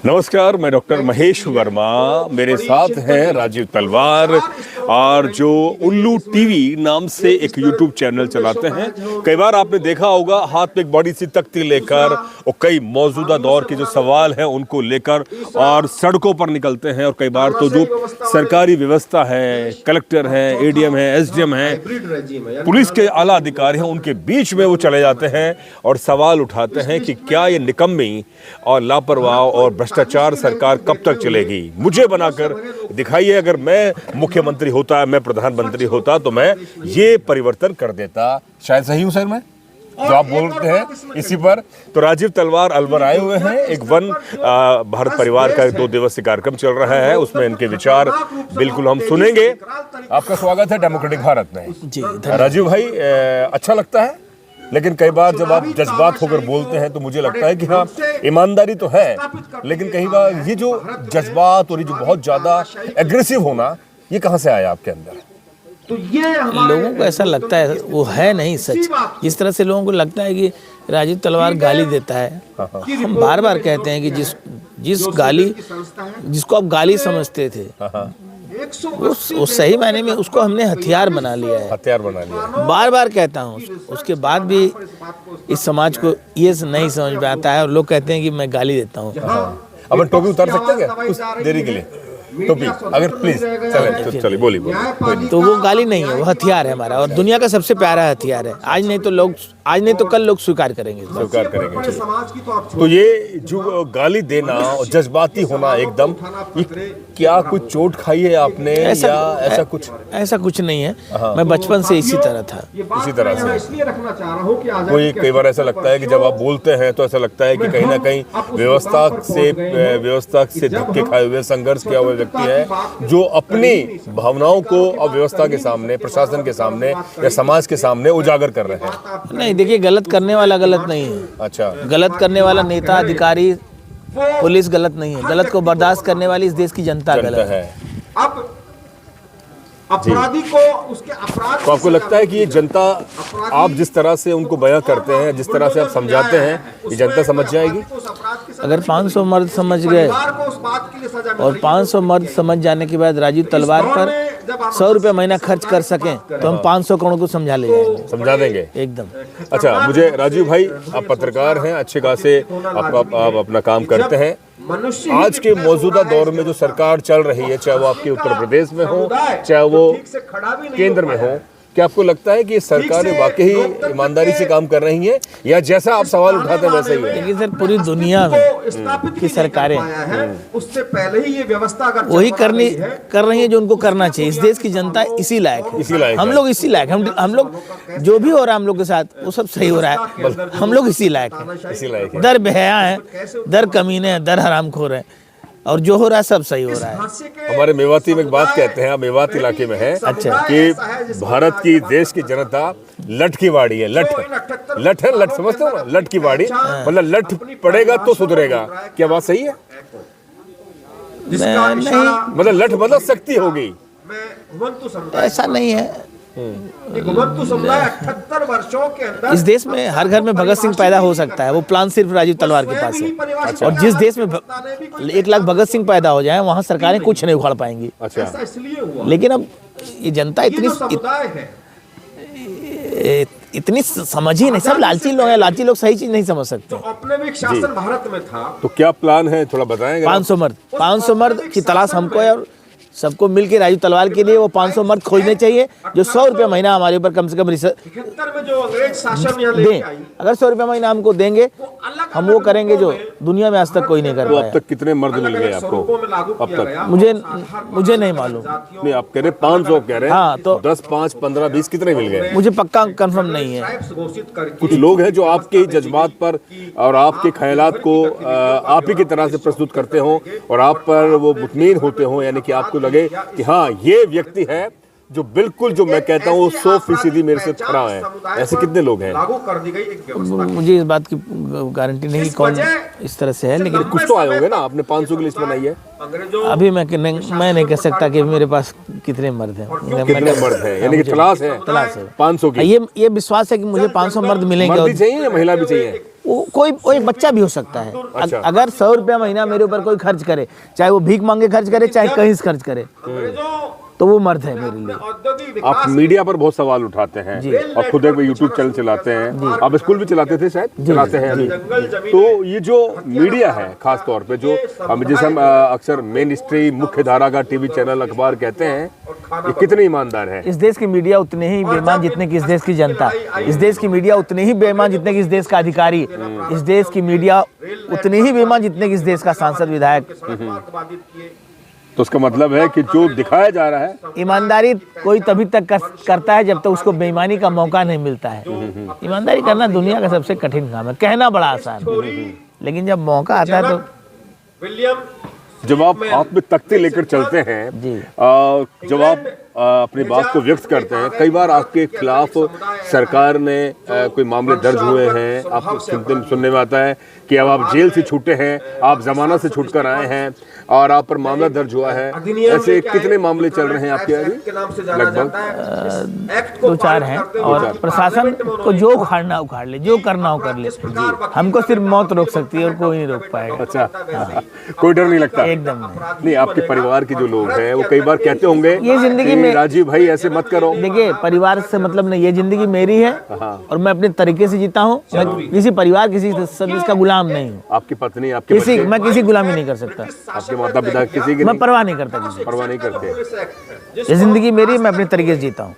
नमस्कार, मैं डॉक्टर महेश वर्मा। मेरे साथ हैं राजीव तलवार, और जो उल्लू टीवी नाम से एक यूट्यूब चैनल चलाते हैं। कई बार आपने देखा होगा हाथ में एक बड़ी सी तख्ती लेकर और कई मौजूदा दौर के जो सवाल हैं उनको लेकर और सड़कों पर निकलते हैं। और कई बार तो जो सरकारी व्यवस्था है, कलेक्टर है, एडीएम है, एसडीएम है, पुलिस के आला अधिकारी हैं, उनके बीच में वो चले जाते हैं और सवाल उठाते हैं कि क्या ये निकम्मी और लापरवाह और भ्रष्टाचार सरकार कब तक चलेगी। मुझे बनाकर दिखाइए, अगर मैं मुख्यमंत्री होता, मैं प्रधानमंत्री होता तो मैं ये परिवर्तन कर देता। शायद सही हूं सर मैं, जो आप बोलते हैं इसी पर। तो राजीव तलवार अलवर आए हुए हैं। एक वन भारत परिवार का 2 दिवसीय कार्यक्रम चल रहा है, उसमें इनके विचार बिल्कुल हम सुनेंगे। आपका स्वागत है डेमोक्रेटिक भारत में जी। राजीव भाई, अच्छा लगता है, लेकिन कई बार जब आप जज्बात होकर बोलते हैं तो मुझे लगता है कि हाँ, ईमानदारी तो है, लेकिन कई बार ये जो जज्बात और ये जो बहुत ज्यादा एग्रेसिव होना, ये कहाँ से आया आपके अंदर? तो ये लोगों को ऐसा लगता है, वो है नहीं सच। जिस तरह से लोगों को लगता है कि राजीव तलवार गाली देता है, हम बार बार कहते हैं कि जिसको आप गाली समझते थे, वो सही मायने में उसको हमने हथियार बना लिया है। हथियार बना लिया, बार बार कहता हूँ। उसके बाद भी इस समाज को ये नहीं समझ में आता है और लोग कहते हैं कि मैं गाली देता हूँ। अब टोपी उतार सकते हैं क्या कुछ देरी के लिए? टोपी अगर प्लीज चलिए बोलिए। तो वो गाली नहीं है, वो हथियार है हमारा, और दुनिया का सबसे प्यारा हथियार है। आज नहीं तो कल लोग स्वीकार करेंगे। तो ये जो गाली देना और जज्बाती होना एकदम, क्या कुछ चोट खाई है आपने या ऐसा कुछ? ऐसा कुछ नहीं है, मैं बचपन से इसी तरह था। इसी तरह से कोई कई बार ऐसा लगता है कि जब आप बोलते हैं तो ऐसा लगता है कि कहीं ना कहीं व्यवस्था से धक्के खाए हुए, संघर्ष किया हुआ व्यक्ति है, जो अपनी भावनाओं को अब व्यवस्था के सामने, प्रशासन के सामने या समाज के सामने उजागर कर रहे हैं। नहीं, देखिए, गलत करने वाला गलत नहीं है। अच्छा, गलत करने वाला नेता, अधिकारी, पुलिस गलत नहीं है। गलत को बर्दाश्त करने वाली इस देश की जनता गलत है। अब अपराधी को उसके अपराध, तो आपको लगता है कि ये जनता, आप जिस तरह से उनको बयां करते हैं, जिस तरह से आप समझाते हैं, ये जनता समझ जाएगी? अगर 500 मर्द समझ गए और 500 मर्द समझ जाने के बाद राजीव तलवार पर 100 रुपये महीना खर्च कर सकें तो हम 500 करोड़ को समझा देंगे एकदम। अच्छा, मुझे राजीव भाई, आप पत्रकार हैं, अच्छे खासे आप अपना काम करते हैं। आज के मौजूदा दौर में जो सरकार चल रही है, चाहे वो आपके उत्तर प्रदेश में हो, चाहे वो केंद्र में हो, क्या आपको लगता है कि सरकारें वाकई ईमानदारी से काम कर रही हैं, या जैसा आप सवाल उठाते हैं वैसे ही है? लेकिन सर, पूरी दुनिया में की सरकारें उससे पहले ही ये व्यवस्था वही कर रही है जो उनको करना चाहिए। इस देश की जनता इसी लायक है, हम लोग इसी लायक, हम लोग जो भी हो रहा है हम लोग के साथ वो सब सही हो रहा है। हम लोग इसी लायक है। दर बेहया है, दर कमीने हैं, दर हरामखोर है, और जो हो रहा है सब सही हो रहा है। हमारे मेवाती में एक बात कहते हैं, मेवात इलाके में है, अच्छा, कि भारत की, देश की जनता लठ की वाड़ी है। लठ समझते हो ना? लठ की वाड़ी, मतलब लठ पड़ेगा तो सुधरेगा। क्या बात सही है? मतलब लठ मतलब शक्ति होगी, ऐसा नहीं है। 78 वर्षों के अंदर इस देश में हर घर में भगत सिंह पैदा हो सकता है, वो प्लान सिर्फ राजीव तलवार के पास है। अच्छा। और जिस देश में 1 लाख भगत सिंह पैदा हो जाए, वहाँ सरकारें कुछ नहीं उखाड़ पाएंगी। अच्छा। लेकिन अब ये जनता इतनी समझ ही नहीं, सब लालची लोग हैं। लालची लोग सही चीज नहीं समझ सकते। अपने भी शासन भारत में था, तो क्या प्लान है, थोड़ा बताएंगे? 500 मर्द की तलाश हमको है, और सबको मिलकर राजीव तलवार के लिए वो 500 मर्द खोजने चाहिए जो 100 रुपये महीना हमारे ऊपर कम से कम दें। अगर 100 रुपये महीना हमको देंगे, हम वो करेंगे जो दुनिया में आज तक कोई नहीं कर पाया। अब तक कितने मर्द मिल गए आपको अब तक? मुझे नहीं मालूम। नहीं, आप कह रहे 500 कह रहे हैं। हाँ, तो 10, 5, 15, 20 कितने मिल गए? मुझे पक्का कंफर्म नहीं है। कुछ लोग हैं जो आपके जज्बात पर और आपके ख्यालात को आप ही की तरह से प्रस्तुत करते हो और आप पर वो मुतमीन होते हो, यानी कि आपको लगे कि हाँ, ये व्यक्ति है जो बिल्कुल, जो मैं कहता हूँ 100% मेरे से खड़ा है। ऐसे कितने लोग हैं? मुझे इस बात की गारंटी नहीं कौन इस तरह से है, लेकिन कुछ तो आए होंगे ना। आपने 500 की लिस्ट बनाई है। अभी मैं नहीं कह सकता कि मेरे पास कितने मर्द हैं। कितने मर्द हैं, यानी कि तलाश है 500 की। ये विश्वास है कि मुझे 500 मर्द मिलेंगे। मर्द चाहिए या महिला भी चाहिए? वो एक बच्चा भी हो सकता है। अच्छा। अगर 100 रुपया महीना मेरे ऊपर कोई खर्च करे, चाहे वो भीख मांगे खर्च करे, चाहे कहीं से खर्च करे, तो वो मर्द है मेरे लिए। औद्योगिक आप मीडिया पर बहुत सवाल उठाते हैं जी। और खुद एक यूट्यूब चैनल चलाते हैं, आप स्कूल भी चलाते थे शायद, चलाते हैं अभी। तो ये जो मीडिया है खास तौर पे जो जिसे हम अक्सर मेन स्ट्रीम मुख्य धारा का टीवी चैनल अखबार कहते हैं, ये कितने ईमानदार है? इस देश की मीडिया उतने ही बेईमान जितने कि इस देश की जनता। इस देश की मीडिया उतने ही बेईमान जितने कि इस देश का अधिकारी। इस देश की मीडिया उतनी ही बेईमान जितने कि इस देश का सांसद विधायक। बाधित किए। तो उसका मतलब है कि जो दिखाया जा रहा है, ईमानदारी कोई तभी तक करता है जब तक उसको बेईमानी का मौका नहीं मिलता है। ईमानदारी करना दुनिया का सबसे कठिन काम है, कहना बड़ा आसान है, लेकिन जब मौका आता है तो विलियम जब आप हाथ में तख्ती लेकर चलते हैं, जी। जब आप अपनी बात को व्यक्त करते हैं, कई बार आपके खिलाफ सरकार ने कोई मामले दर्ज हुए हैं, आप सुनने में आता है कि अब आप जेल से छूटे हैं, आप जमानत से छूट कर आए हैं और आप पर मामला दर्ज हुआ है। ऐसे कितने मामले चल रहे हैं आपके के नाम से जाना जाता है। एक्ट को 2-4 हैं और प्रशासन को जो उखाड़ना उखाड़ ले, जो करना हो कर ले। हमको सिर्फ मौत रोक सकती है और कोई नहीं रोक पाएगा। अच्छा, कोई डर नहीं लगता? एकदम नहीं। नहीं, आपके परिवार के जो लोग हैं वो कई बार कहते होंगे ये जिंदगी कि में राजीव भाई ऐसे मत करो। देखिए, परिवार से मतलब नहीं, ये जिंदगी मेरी है और मैं अपने तरीके से जीता हूँ। मैं किसी परिवार किसी सदस्य का गुलाम नहीं हूँ। आपकी पत्नी, आपके बच्चे, मैं किसी गुलामी नहीं कर सकता। आपके माता पिता किसी की मैं परवाह नहीं करता किसी परवाह नहीं करते? ये जिंदगी मेरी, मैं अपने तरीके से जीता हूँ।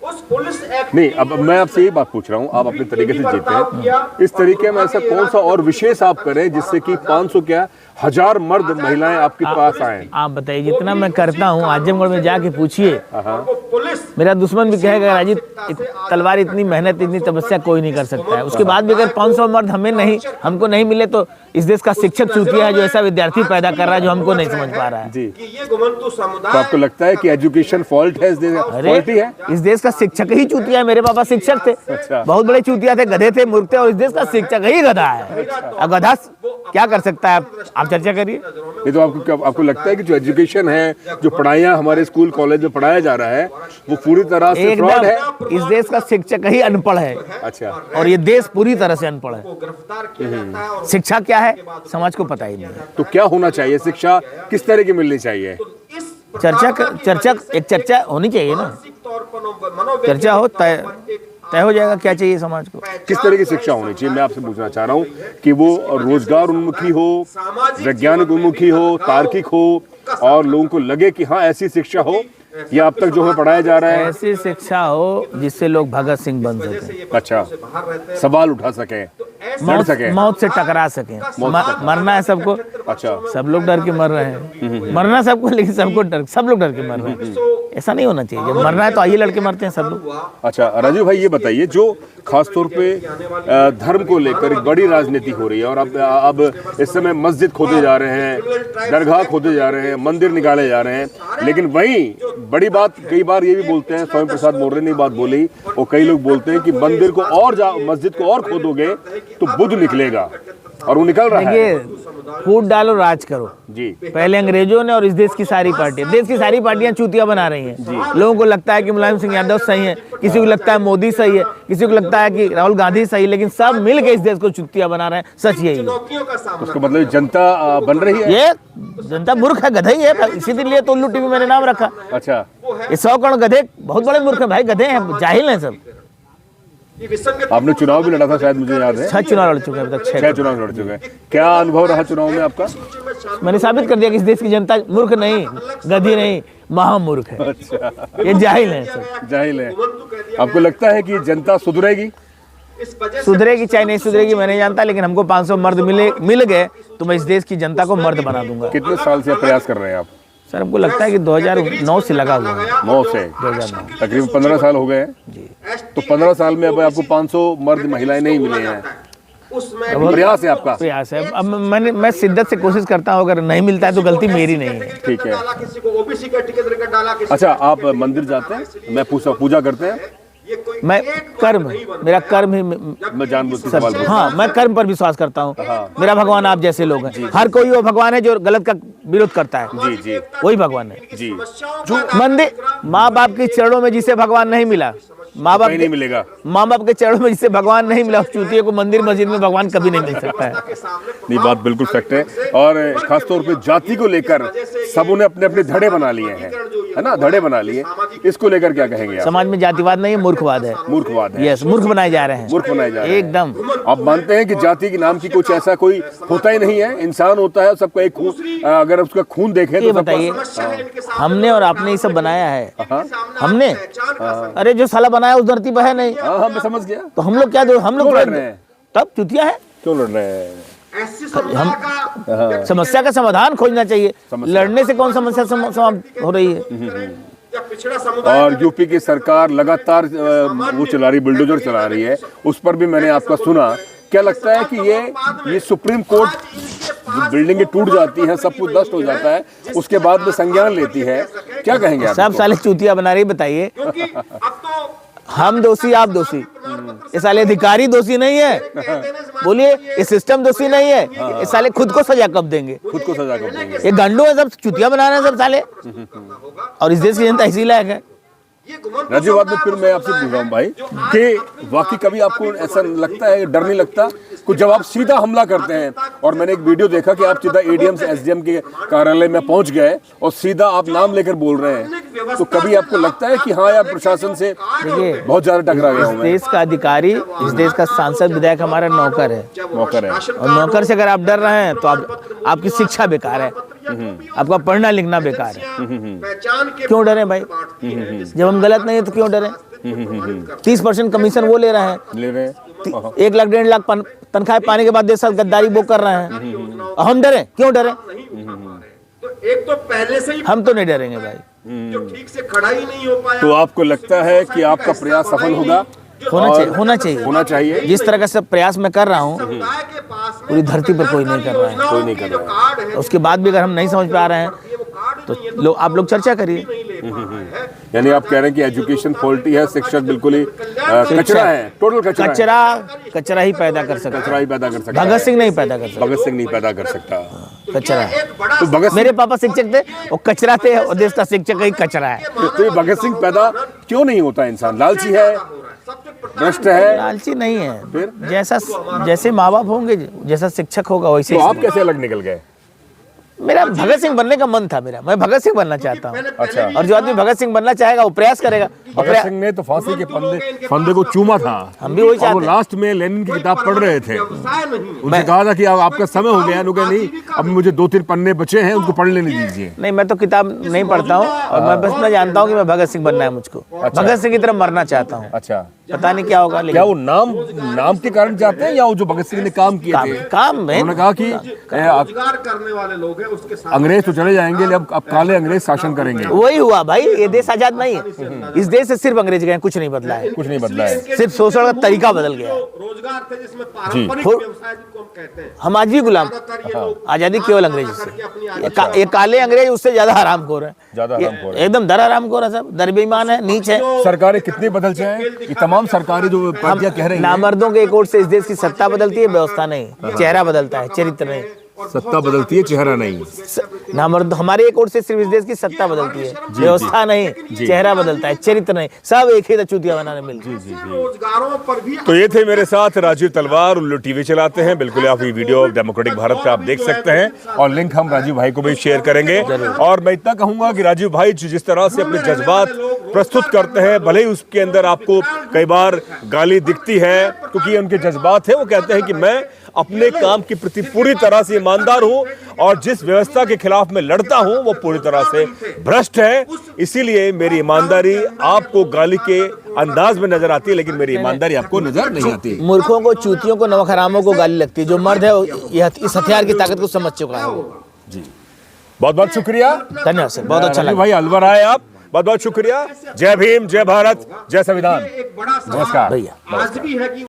उस पुलिस एक्ट नहीं, अब मैं आपसे ये बात पूछ रहा हूँ, आप अपने तरीके से जीते हैं, इस तरीके में ऐसा कौन सा और विशेष आप करें जिससे कि 500 क्या 1000 मर्द महिलाएं आपके पास आए? आप बताइए, जितना मैं करता हूँ आजमगढ़ में जाके पूछिए, पुलिस मेरा दुश्मन भी कहेगा राजीव तलवार इतनी मेहनत इतनी तपस्या कोई नहीं कर सकता है। उसके बाद भी अगर 500 मर्द हमको नहीं मिले तो इस देश का शिक्षक चूतिया है जो ऐसा विद्यार्थी पैदा कर रहा है जो हमको नहीं समझ पा रहा है। जी। कि ये घुमंतु तो समुदाय आपको लगता है कि एजुकेशन फॉल्ट है इस देश? फॉल्ट ही है? इस देश का शिक्षक ही चूतिया है। मेरे पापा शिक्षक थे, अच्छा। बहुत बड़े चूतिया थे, गधे थे, मूर्ख थे, और इस देश का शिक्षक ही गधा है। अब गधा क्या कर सकता है? आप चर्चा करिए। ये तो आपको लगता है कि जो एजुकेशन है, जो पढ़ाइयाँ हमारे स्कूल कॉलेज में पढ़ाया जा रहा है, वो पूरी तरह से फ्रॉड है? इस देश का शिक्षक ही अनपढ़ है। अच्छा। और ये देश पूरी तरह से अनपढ़ है। गिरफ्तार किया जाता है और शिक्षा क्या है समाज को पता ही नहीं है। तो क्या होना चाहिए? शिक्षा किस तरह की मिलनी चाहिए? इस चर्चा होनी चाहिए ना। मानसिक तौर पर चर्चा हो, तय हो जाएगा क्या चाहिए समाज को। किस तरह की शिक्षा होनी चाहिए? मैं आपसे पूछना चाह रहा हूँ कि वो रोजगार उन्मुखी हो, वैज्ञानिक उन्मुखी हो, तार्किक हो, और लोगों को लगे कि हाँ ऐसी शिक्षा हो, या अब तक जो हमें पढ़ाया जा रहा है ऐसी शिक्षा हो जिससे लोग भगत सिंह बन सके, अच्छा, सवाल उठा सके, लड़ सके, मौत से टकरा सके। मरना है सबको, अच्छा, सब लोग डर के मर रहे हैं। मरना सबको, लेकिन सब लोग डर के मर रहे हैं। ऐसा नहीं होना चाहिए। जब मरना है तो आइए लड़के मरते हैं सब लोग। अच्छा राजीव भाई, ये बताइए, जो खास तौर पे धर्म को लेकर एक बड़ी राजनीति हो रही है और अब इस समय मस्जिद खोदे जा रहे हैं, दरगाह खोदे जा रहे हैं, मंदिर निकाले जा रहे हैं, लेकिन वहीं बड़ी बात कई बार ये भी बोलते हैं, स्वामी प्रसाद मौर्य ने बात बोली, और कई लोग बोलते हैं कि मंदिर को और मस्जिद को और खोदोगे तो बुद्ध निकलेगा, और वो निकल रहा है। देखिए, फूट डालो राज करो जी। पहले अंग्रेजों ने और इस देश की सारी पार्टियां चूतिया बना रही हैं। लोगों को लगता है कि मुलायम सिंह यादव सही है, किसी को लगता है मोदी सही है, किसी को लगता है कि राहुल गांधी सही है, लेकिन सब मिल के इस देश को चूतिया बना रहे हैं। सच यही है। उसका मतलब जनता बन रही है। ये जनता मूर्ख है, गधा ही है, इसीलिए तो उल्लू टीवी मैंने नाम रखा। अच्छा, ये 100 करोड़ गधे बहुत बड़े मूर्ख है भाई, गधे हैं, जाहिल हैं सब। आपने चुनाव भी लड़ा था शायद, मुझे याद है। 6 चुनाव लड़ चुके हैं अभी तक, 6 चुनाव लड़ चुके हैं। क्या अनुभव रहा चुनाव में आपका? मैंने साबित कर दिया कि इस देश की जनता मूर्ख नहीं, गधी नहीं, महामूर्ख है। अच्छा, ये जाहिल है सब, जाहिल है। आपको लगता है कि जनता सुधरेगी? सुधरेगी चाहे नहीं सुधरेगी मैं नहीं जानता, लेकिन हमको 500 मर्द मिल गए तो मैं इस देश की जनता को मर्द बना दूंगा। कितने साल से प्रयास कर रहे हैं आप? सर, हमको लगता है कि 2009 से लगा हुआ है। 9 से 2009, तकरीबन 15 साल हो गए हैं। तो 15 साल में अब आपको 500 मर्द महिलाएं नहीं मिले हैं। प्रयास है आपका? प्रयास है। अब मैं शिद्दत से कोशिश करता हूँ, अगर नहीं मिलता है तो गलती मेरी नहीं है। ठीक है। अच्छा, आप मंदिर जाते हैं? मैं पूजा करते हैं? मैं मेरा कर्म ही मैं जानबूझ के सवाल पूछता हूं। हाँ, मैं कर्म पर विश्वास करता हूँ। मेरा भगवान आप जैसे लोग हैं। हर कोई वो भगवान है जो गलत का विरोध करता है। जी जी, वही भगवान है जी। जो मंदिर माँ बाप के चरणों में जिसे भगवान नहीं मिला, माँ बाप कहीं नहीं मिलेगा। माँ बाप के चरणों में जिससे भगवान नहीं मिला, चूतिए को मंदिर मस्जिद में भगवान कभी नहीं मिल सकता है। नहीं, बात बिल्कुल फैक्ट है। और खासतौर पे जाति को लेकर सबों ने अपने अपने धड़े बना लिए हैं, है ना, धड़े बना लिए। इसको लेकर क्या कहेंगे आप? समाज में जातिवाद नहीं है, मूर्खवाद है। मूर्खवाद है। यस, मूर्ख बनाए जा रहे हैं, मूर्ख बनाए जा रहे हैं एकदम। आप मानते हैं कि जाति के नाम की कुछ ऐसा कोई होता ही नहीं है, इंसान होता है, सबका एक खून, अगर उसका खून देखें ये तो बताइए, हमने और आपने ये सब बनाया है? हाँ। हमने? अरे जो साला बनाया उस धरती पर है नहीं, हाँ, मैं समझ गया। तो हम लोग क्या दो, हम लोग क्यों लड़ रहे हैं? तब चुतिया है। क्यों लड़ रहे हैं? ऐसी समस्या समस्या का समाधान खोजना चाहिए, लड़ने से कौन समस्या समाप्त हो रही है? या पिछड़ा समुदाय और यूपी की सरकार लगातार वो चला रही, बुलडोजर चला रही है, उस पर भी मैंने आपका सुना। क्या लगता है कि ये सुप्रीम कोर्ट जो बिल्डिंगें टूट जाती हैं, सब कुछ नष्ट हो जाता है, उसके बाद में संज्ञान लेती है, क्या कहेंगे आप? सब साले चूतिया बना रही, बताइए। क्योंकि अब तो हम दोषी, आप दोषी, ये साले अधिकारी दोषी नहीं है, बोलिए, ये सिस्टम दोषी नहीं है, ये साले खुद को सजा कब देंगे? खुद को सजा कब देंगे? ये गंडू है, सब चुतिया बना रहे हैं सब साले, और इस देश की जनता इसी लायक है। राजीव, बाद में फिर मैं आपसे पूछ रहा हूँ भाई कि वाकई कभी आपको ऐसा लगता है, डर नहीं लगता कुछ, जब आप सीधा हमला करते हैं? और मैंने एक वीडियो देखा कि आप सीधा एडीएम से एसडीएम के कार्यालय में पहुंच गए और सीधा आप नाम लेकर बोल रहे हैं, तो कभी आपको लगता है कि हाँ यार, प्रशासन से देखिए, बहुत ज्यादा टकरा गया हूं मैं? देश का अधिकारी, इस देश का सांसद विधायक हमारा नौकर है, नौकर है, और नौकर से अगर आप डर रहे हैं तो आपकी शिक्षा बेकार है, आपका पढ़ना लिखना बेकार है। क्यों डरे भाई? जब हम गलत नहीं है तो क्यों डरे? 30% कमीशन वो ले रहे हैं, 1 लाख 1.5 लाख तनख्वाह पाने के बाद देश साथ गद्दारी वो कर रहे हैं, और हम डरे? क्यों डरे? तो एक तो पहले से ही हम तो नहीं डरेंगे भाई। जो ठीक से खड़ा ही नहीं हो पाया। तो आपको लगता है कि आपका प्रयास सफल होगा? होना चाहिए। जिस तरह का सब प्रयास मैं कर रहा हूँ, समुदाय के पास में पूरी धरती पर कोई नहीं कर रहा है, कोई नहीं कर रहा है। उसके बाद भी अगर हम नहीं समझ पा रहे हैं तो आप लोग चर्चा करिए। यानी आप कह रहे हैं कि एजुकेशन फॉल्टी है, शिक्षक बिल्कुल ही कचरा है, टोटल कचरा है। कचरा ही पैदा कर सकता कचरा ही पैदा कर सकता है। भगत सिंह नहीं पैदा कर सकता, भगत सिंह नहीं पैदा कर सकता, कचरा। तो भगत सिंह, मेरे पापा शिक्षक थे, वो कचरा थे, और देश का शिक्षक ही कचरा है। तो ये भगत सिंह पैदा क्यों नहीं होता? इंसान लालची है, भ्रष्ट है? लालची नहीं है, फिर जैसे माँ बाप होंगे, जैसा शिक्षक होगा वैसे। तो आप कैसे अलग निकल गए? मेरा भगत सिंह बनने का मन था, मैं भगत सिंह बनना चाहता हूँ। अच्छा। और जो आदमी भगत सिंह बनना चाहेगा वो प्रयास करेगा। भगत सिंह ने तो फांसी के फंदे को चूमा था, हम भी वही चाहते हैं। लास्ट में लेनिन की किताब पढ़ रहे थे, उनसे कहा था कि आपका समय हो गया, उन्होंने नहीं, अब मुझे 2-3 पन्ने बचे हैं, उनको पढ़ लेने दीजिए। नहीं, मैं तो किताब नहीं पढ़ता हूँ, और मैं जानता हूँ कि मैं भगत सिंह बनना है मुझको। भगत सिंह की तरह मरना चाहता हूँ। अच्छा, पता नहीं क्या होगा, लेकिन क्या वो नाम के कारण चाहते हैं, या वो जो भगत सिंह ने काम किए थे? काम में उन्होंने कहा कि रोजगार करने वाले लोग हैं, उसके साथ अंग्रेज तो चले जाएंगे, अब काले अंग्रेज शासन करेंगे। वही हुआ भाई, ये देश आजाद नहीं है, इस देश से सिर्फ अंग्रेज गए, कुछ नहीं बदला है, कुछ नहीं बदला है, सिर्फ शोषण का तरीका बदल गया। रोजगार थे जिसमें पारंपरिक व्यवसाय जिसको हम कहते हैं, हम आज भी गुलाम, आजादी केवल अंग्रेज से। ये काले अंग्रेज उससे ज्यादा हरामखोर है, एकदम दर हरामखोर है, सब दर बेईमान है, नीच है। सरकारें कितनी बदल जाए, ये तमाम सरकारें जो पार्टियां कह रही हैं, नामर्दों के एक ओर से इस देश की सत्ता बदलती है, व्यवस्था नहीं, चेहरा बदलता है, चरित्र नहीं। सत्ता बदलती है, चेहरा नहीं। नामर्द हमारे एक ओर से सिर्फ इस देश की सत्ता बदलती है, व्यवस्था नहीं, चेहरा बदलता है, चरित्र नहीं, सब एक ही चूतिया बनाने मिलती है। रोजगारों पर भी तो ये थे मेरे साथ राजीव तलवार, उल्लू टीवी चलाते हैं। बिल्कुल आप ये वीडियो डेमोक्रेटिक भारत का आप देख सकते हैं, और लिंक हम राजीव भाई को भी शेयर करेंगे। और मैं इतना कहूंगा कि राजीव भाई जिस तरह से अपने जज्बात प्रस्तुत करते हैं, भले ही उसके अंदर आपको कई बार गाली दिखती है, क्योंकि उनके जज्बात है, वो कहते हैं कि मैं अपने काम के प्रति पूरी तरह से ईमानदार हूं, और जिस व्यवस्था के खिलाफ मैं लड़ता हूं वो पूरी तरह से भ्रष्ट है। इसीलिए मेरी ईमानदारी आपको गाली के अंदाज में नजर आती है, लेकिन मेरी ईमानदारी आपको नजर नहीं आती। मूर्खों को, चूतियों को, नमक हरामों को गाली लगती है, जो मर्द है इस हथियार की ताकत को समझ चुका है वो। जी, बहुत बहुत शुक्रिया, धन्यवाद सर, बहुत अच्छा लगा भाई। अलवर आए आप, बहुत बहुत शुक्रिया। जय भीम, जय भारत, जय संविधान। एक बड़ा नमस्कार भैया। आज भी है कि